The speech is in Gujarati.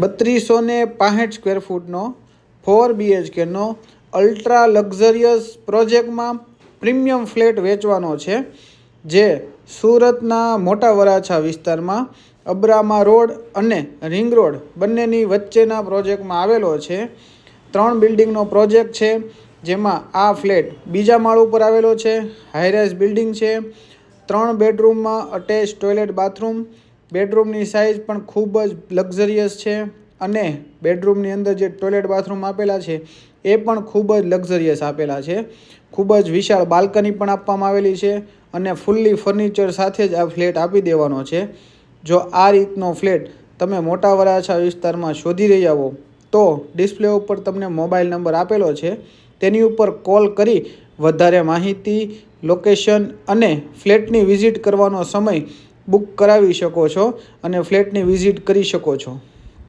3265 સ્ક્વેર ફૂટનો 4 BHKનો અલ્ટ્રા લક્ઝરિયસ પ્રોજેક્ટમાં પ્રીમિયમ ફ્લેટ વેચવાનો છે, જે સુરતના મોટા વરાછા વિસ્તારમાં અબ્રામા રોડ અને રિંગ રોડ બંનેની વચ્ચેના પ્રોજેક્ટમાં આવેલો છે. 3 બિલ્ડિંગનો પ્રોજેક્ટ છે, જેમાં આ ફ્લેટ બીજા માળ ઉપર આવેલો છે. હાઈરાઇઝ બિલ્ડિંગ છે. 3 બેડરૂમમાં અટેચ ટોયલેટ બાથરૂમ. બેડરૂમની સાઇઝ પણ ખૂબ જ લક્ઝરિયસ છે અને બેડરૂમની અંદર જે ટોયલેટ બાથરૂમ આપેલા છે એ પણ ખૂબ જ લક્ઝરિયસ આપેલા છે. ખૂબ જ વિશાળ બાલ્કની પણ આપવામાં આવેલી છે અને ફૂલ્લી ફર્નિચર સાથે જ આ ફ્લેટ આપી દેવાનો છે. જો આ રીતનો ફ્લેટ તમે મોટા વરાછા વિસ્તારમાં શોધી રહ્યા હો તો ડિસ્પ્લે ઉપર તમને મોબાઈલ નંબર આપેલો છે, તેની ઉપર કોલ કરી વધારે માહિતી, લોકેશન અને ફ્લેટની વિઝિટ કરવાનો સમય બુક કરાવી શકો છો અને ફ્લેટની વિઝિટ કરી શકો છો.